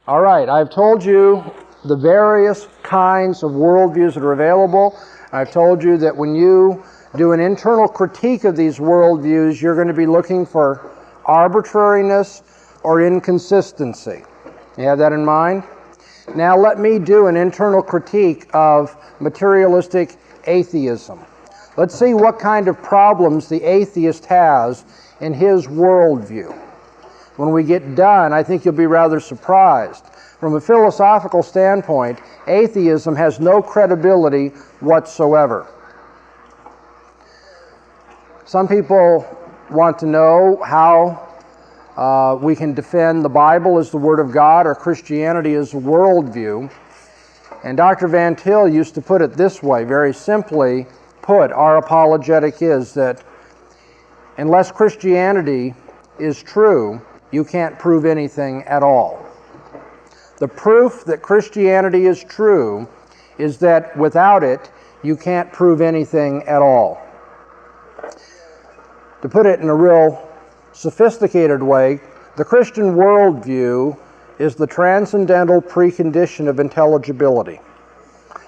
All right, I've told you the various kinds of worldviews that are available. I've told you that when you do an internal critique of these worldviews, you're going to be looking for arbitrariness or inconsistency. You have that in mind? Now let me do an internal critique of materialistic atheism. Let's see what kind of problems the atheist has in his worldview. When we get done, I think you'll be rather surprised. From a philosophical standpoint, atheism has no credibility whatsoever. Some people want to know how we can defend the Bible as the Word of God or Christianity as a worldview. And Dr. Van Til used to put it this way, very simply put, our apologetic is that unless Christianity is true, you can't prove anything at all. The proof that Christianity is true is that without it, you can't prove anything at all. To put it in a real sophisticated way, the Christian worldview is the transcendental precondition of intelligibility.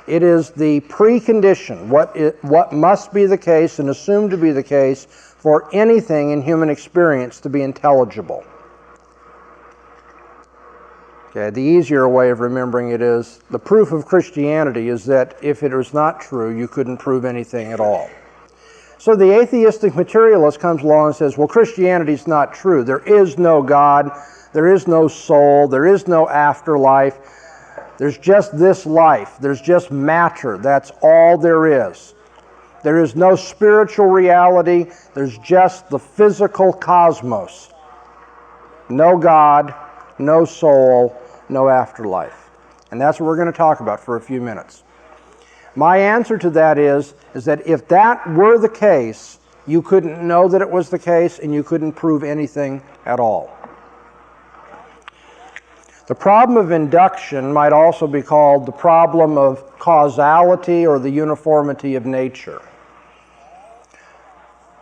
It is the precondition, what must be the case and assumed to be the case for anything in human experience to be intelligible. Okay, the easier way of remembering it is the proof of Christianity is that if it was not true, you couldn't prove anything at all. So the atheistic materialist comes along and says, well, Christianity is not true. There is no God. There is no soul. There is no afterlife. There's just this life. There's just matter. That's all there is. There is no spiritual reality. There's just the physical cosmos. No God, no soul, no afterlife. And that's what we're going to talk about for a few minutes. My answer to that is that if that were the case, you couldn't know that it was the case and you couldn't prove anything at all. The problem of induction might also be called the problem of causality or the uniformity of nature.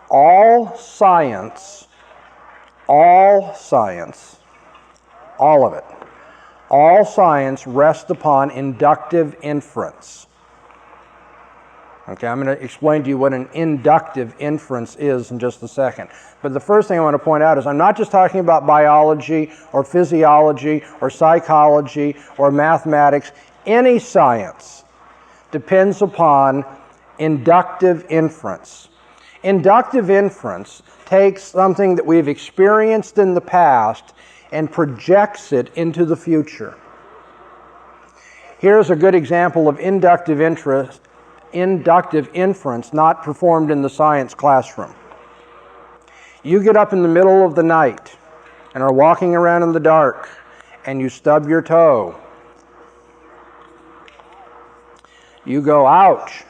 All science, all of it, all science rests upon inductive inference. Okay, I'm going to explain to you what an inductive inference is in just a second. But the first thing I want to point out is I'm not just talking about biology or physiology or psychology or mathematics. Any science depends upon inductive inference. Inductive inference takes something that we've experienced in the past and projects it into the future. Here's a good example of inductive inference not performed in the science classroom. You get up in the middle of the night and are walking around in the dark and you stub your toe. You go, ouch.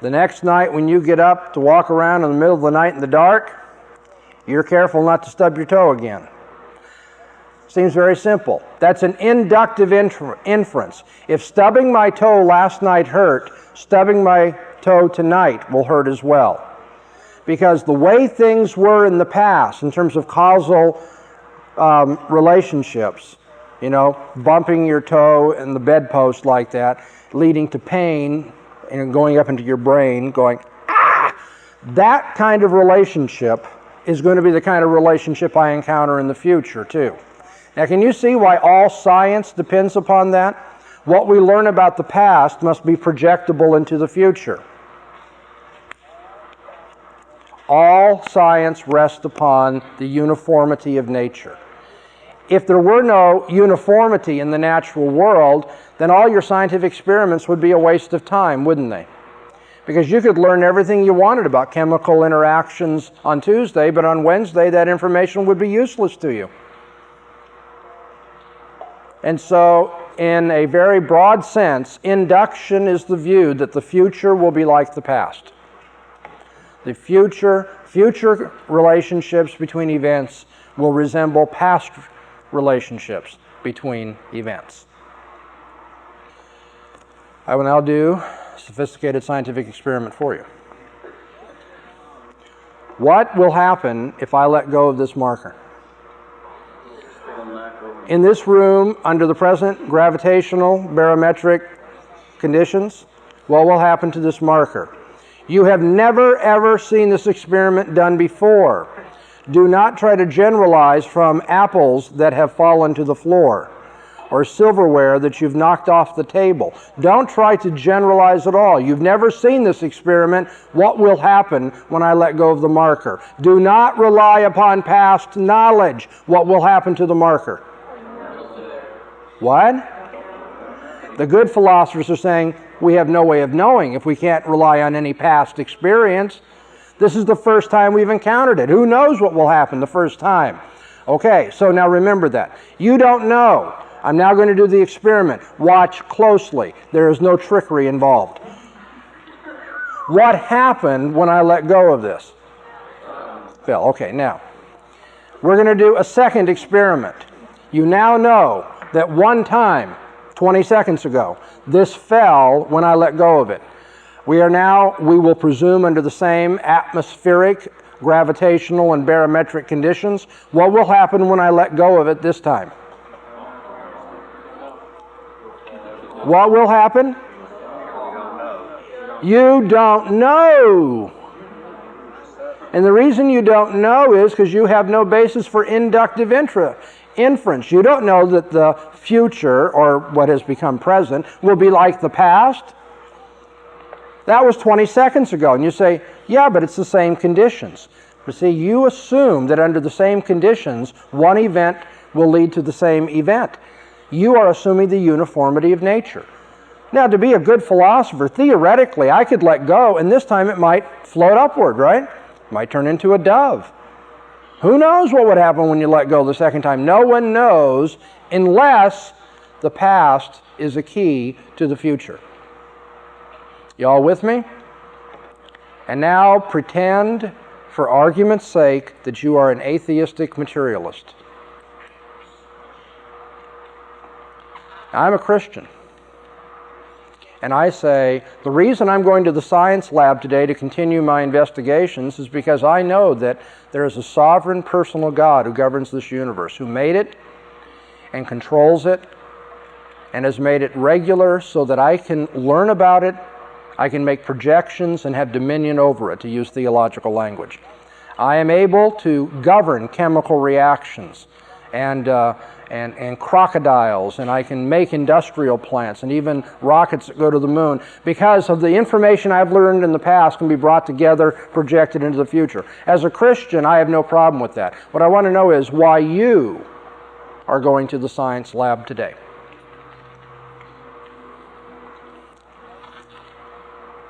The next night when you get up to walk around in the middle of the night in the dark, you're careful not to stub your toe again. Seems very simple. That's an inductive inference. If stubbing my toe last night hurt, stubbing my toe tonight will hurt as well. Because the way things were in the past in terms of causal relationships, you know, bumping your toe in the bedpost like that, leading to pain and going up into your brain, going, ah! That kind of relationship is going to be the kind of relationship I encounter in the future, too. Now, can you see why all science depends upon that? What we learn about the past must be projectable into the future. All science rests upon the uniformity of nature. If there were no uniformity in the natural world, then all your scientific experiments would be a waste of time, wouldn't they? Because you could learn everything you wanted about chemical interactions on Tuesday, but on Wednesday that information would be useless to you. And so, in a very broad sense, induction is the view that the future will be like the past. The future relationships between events will resemble past relationships between events. I will now do a sophisticated scientific experiment for you. What will happen if I let go of this marker? It will in this room under the present gravitational barometric conditions, what will happen to this marker? You have never ever seen this experiment done before. Do not try to generalize from apples that have fallen to the floor or silverware that you've knocked off the table. Don't try to generalize at all. You've never seen this experiment. What will happen when I let go of the marker? Do not rely upon past knowledge. What will happen to the marker? What? The good philosophers are saying we have no way of knowing if we can't rely on any past experience. This is the first time we've encountered it. Who knows what will happen the first time? Okay, so now remember that. You don't know. I'm now going to do the experiment. Watch closely. There is no trickery involved. What happened when I let go of this? Fell. Okay, now, we're going to do a second experiment. You now know that one time, 20 seconds ago, this fell when I let go of it. We will presume under the same atmospheric, gravitational, and barometric conditions. What will happen when I let go of it this time? What will happen? You don't know. And the reason you don't know is because you have no basis for inductive inference. You don't know that the future, or what has become present, will be like the past. That was 20 seconds ago. And you say, yeah, but it's the same conditions. But see, you assume that under the same conditions, one event will lead to the same event. You are assuming the uniformity of nature. Now, to be a good philosopher, theoretically, I could let go, and this time it might float upward, right? It might turn into a dove. Who knows what would happen when you let go the second time? No one knows unless the past is a key to the future. Y'all with me? And now pretend, for argument's sake, that you are an atheistic materialist. I'm a Christian. And I say, the reason I'm going to the science lab today to continue my investigations is because I know that there is a sovereign personal God who governs this universe, who made it and controls it and has made it regular so that I can learn about it, I can make projections and have dominion over it, to use theological language. I am able to govern chemical reactions and crocodiles, and I can make industrial plants and even rockets that go to the moon because of the information I've learned in the past can be brought together, projected into the future. As a Christian, I have no problem with that. What I want to know is why you are going to the science lab today.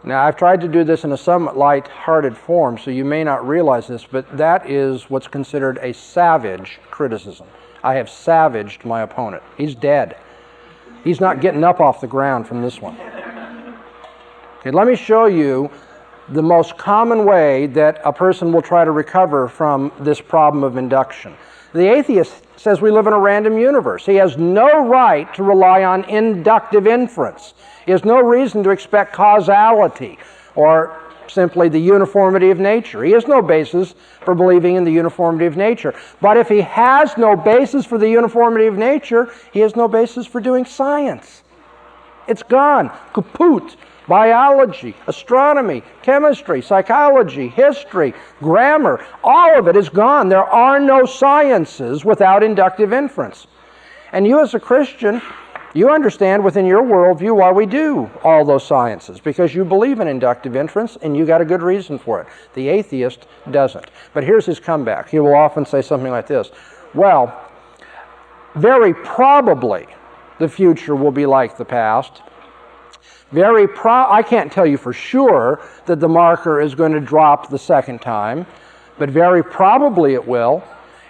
Now, I've tried to do this in a somewhat light-hearted form, so you may not realize this, but that is what's considered a savage criticism. I have savaged my opponent. He's dead. He's not getting up off the ground from this one. Okay, let me show you the most common way that a person will try to recover from this problem of induction. The atheist says we live in a random universe. He has no right to rely on inductive inference. He has no reason to expect causality or simply the uniformity of nature. He has no basis for believing in the uniformity of nature. But if he has no basis for the uniformity of nature, he has no basis for doing science. It's gone. Kaput. Biology, astronomy, chemistry, psychology, history, grammar, all of it is gone. There are no sciences without inductive inference. And you as a Christian, you understand within your worldview why we do all those sciences, because you believe in inductive inference and you got a good reason for it. The atheist doesn't. But here's his comeback. He will often say something like this: well, very probably the future will be like the past. I can't tell you for sure that the marker is going to drop the second time, but very probably it will.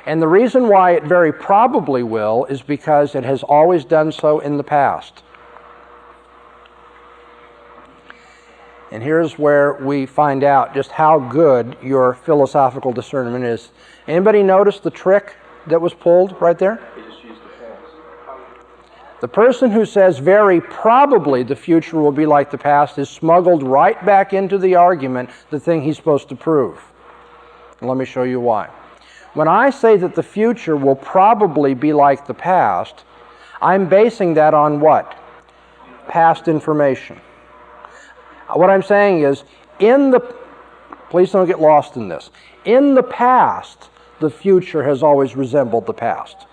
And the reason why it very probably will is because it has always done so in the past. And here's where we find out just how good your philosophical discernment is. Anybody notice the trick that was pulled right there? The person who says very probably the future will be like the past is smuggled right back into the argument, the thing he's supposed to prove. And let me show you why. When I say that the future will probably be like the past, I'm basing that on what? Past information. What I'm saying is, please don't get lost in this. In the past, the future has always resembled the past.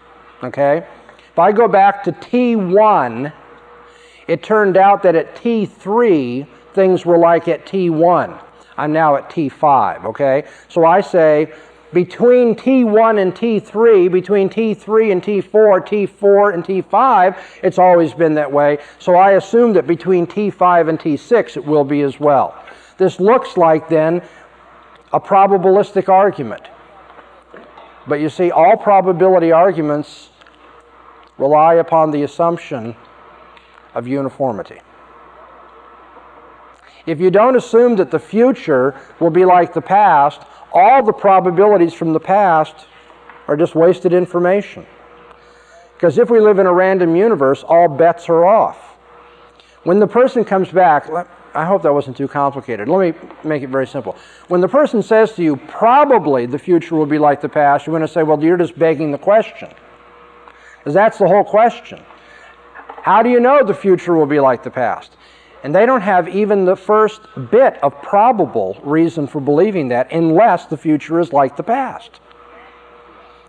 Okay? If I go back to T1, it turned out that at T3, things were like at T1. I'm now at T5, okay? So I say, between T1 and T3, between T3 and T4, T4 and T5, it's always been that way. So I assume that between T5 and T6, it will be as well. This looks like, then, a probabilistic argument. But you see, all probability arguments rely upon the assumption of uniformity. If you don't assume that the future will be like the past, all the probabilities from the past are just wasted information. Because if we live in a random universe, all bets are off. When the person comes back, I hope that wasn't too complicated. Let me make it very simple. When the person says to you, probably the future will be like the past, you're going to say, well, you're just begging the question. Because that's the whole question. How do you know the future will be like the past? And they don't have even the first bit of probable reason for believing that unless the future is like the past.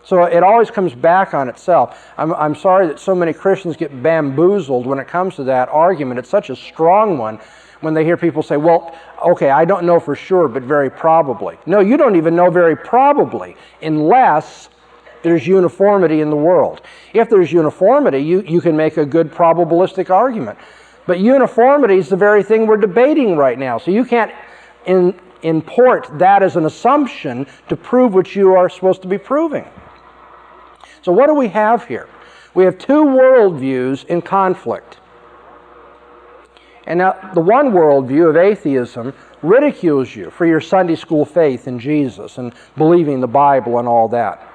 So it always comes back on itself. I'm sorry that so many Christians get bamboozled when it comes to that argument. It's such a strong one when they hear people say, well, okay, I don't know for sure, but very probably. No, you don't even know very probably unless there's uniformity in the world. If there's uniformity, you can make a good probabilistic argument. But uniformity is the very thing we're debating right now. So you can't import that as an assumption to prove what you are supposed to be proving. So what do we have here? We have two worldviews in conflict. And now the one worldview of atheism ridicules you for your Sunday school faith in Jesus and believing the Bible and all that.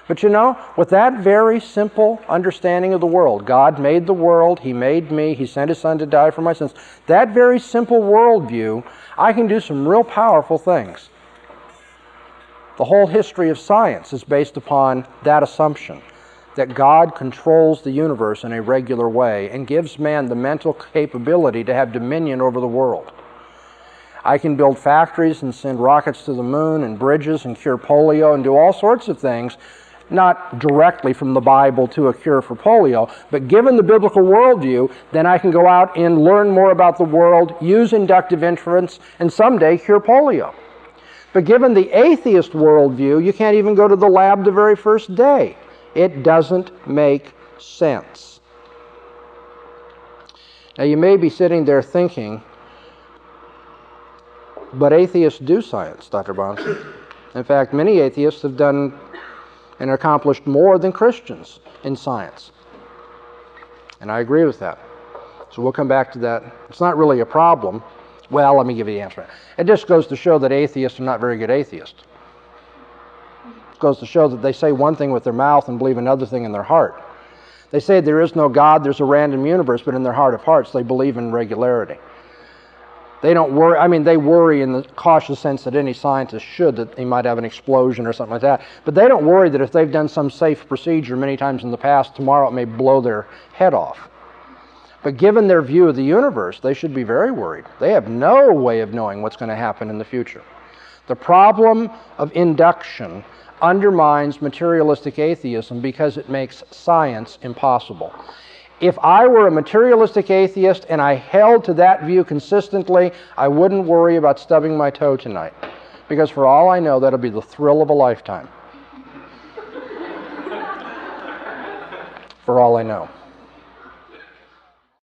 But you know, with that very simple understanding of the world, God made the world, He made me, He sent His Son to die for my sins, that very simple worldview, I can do some real powerful things. The whole history of science is based upon that assumption, that God controls the universe in a regular way and gives man the mental capability to have dominion over the world. I can build factories and send rockets to the moon and bridges and cure polio and do all sorts of things, not directly from the Bible to a cure for polio, but given the biblical worldview, then I can go out and learn more about the world, use inductive inference, and someday cure polio. But given the atheist worldview, you can't even go to the lab the very first day. It doesn't make sense. Now you may be sitting there thinking, but atheists do science, Dr. Bonson. In fact, many atheists have done and accomplished more than Christians in science. And I agree with that. So we'll come back to that. It's not really a problem. Well, let me give you the answer. It just goes to show that atheists are not very good atheists. It goes to show that they say one thing with their mouth and believe another thing in their heart. They say there is no God, there's a random universe, but in their heart of hearts they believe in regularity. They don't worry, they worry in the cautious sense that any scientist should, that they might have an explosion or something like that. But they don't worry that if they've done some safe procedure many times in the past, tomorrow it may blow their head off. But given their view of the universe, they should be very worried. They have no way of knowing what's going to happen in the future. The problem of induction undermines materialistic atheism because it makes science impossible. If I were a materialistic atheist and I held to that view consistently, I wouldn't worry about stubbing my toe tonight. Because for all I know, that'll be the thrill of a lifetime. For all I know.